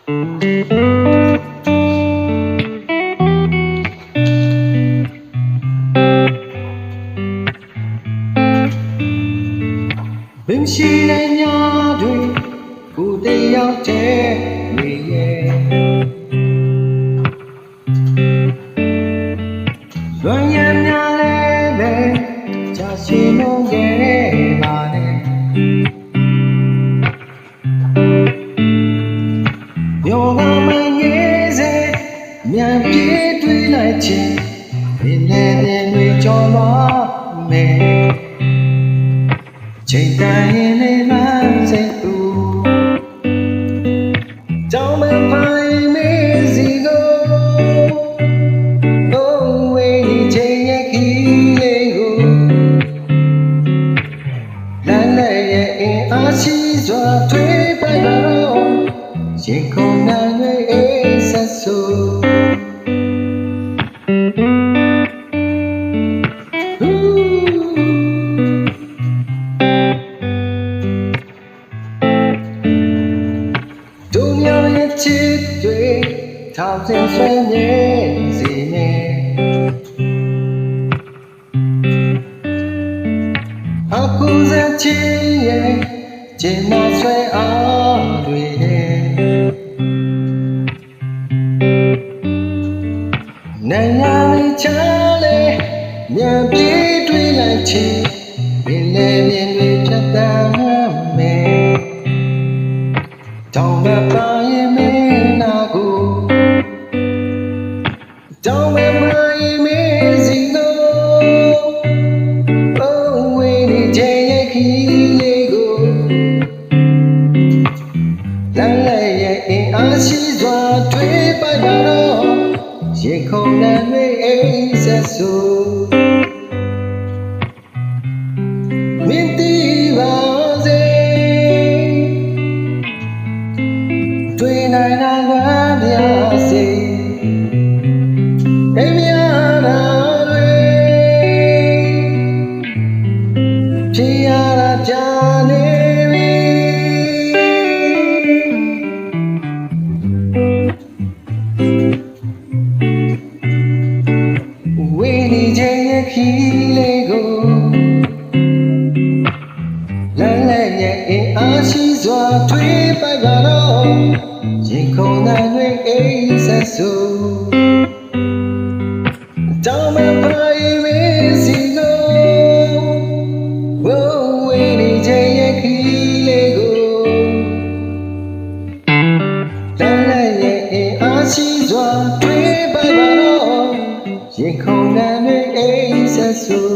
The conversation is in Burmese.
ဘင်းရှိတဲ့ညတွေကိုတယောက်တည်းနေရဲ့လွန်ရများလည်းပဲချာရှိလုံးခဲ့ပါနဲ့ယောဂမငယ်စေမြန်ပြေးတွေ့လိုက်ခြင်းဒီနေ့တွေကြော်လာမယ်ချိန်တိုင်းလေးမှစိတ်ကူကြောင်းမပိုင်မေးစီကိုတော့ဝေးဒီချိန်ရဲ့ခီးလေးကိုလမ်းနဲ့ရဲ့အင်အားရှိစွာထွေးပိုက်ပါတော့ရင်ခုန်နှံတွေအိမ်ဆက်ဆိုချစ်တွေထောင်ဆင်းဆွေးနေစီနေအခုစချစ်ရဲ့ကျင်းမဆွဲအားတွေနိုင်ငံလေးချလေမြန်ပြေးတွေ့လိုက်ချင်ပင်လေမြင်တွေဖြတ်တန်းမယ်တောင်းမပါရင်မင်းနာကိုတောင်းမပါရင်မင်းစီကိုအိုးဝေးဒီချိန်ရဲ့ခီးလေးကိုလမ်းလည်းရဲ့အင်အားရှိစွာထွေးပိုက်ပါတော့ရင်ခုန်နှံတွေအိမ်ဆက်ဆိုမင်းတီးပါစေတွေ့နိုင်တာကပြစေအိမ်များတာတွေဖြေရတာကြာနေပြီဝေးနေခြင်းရဲ့ခီးလေးကိုလမ်းလည်းရဲ့အင်အားရှိစွာထွေးပိုက်ပါတော့ရင်ခုန်နိုင်တွေအိမ်ဆက်ဆိုတောင်းမပါရင်မင်းစီကိုဝိုးဝေးနေခြင်းရဲ့ခီးလေးကိုလမ်းလည်းရဲ့အင်အားရှိစွာထွေးပိုက်ပါတော့ရင်ခုန်နိုင်တွေအိမ်ဆက်ဆို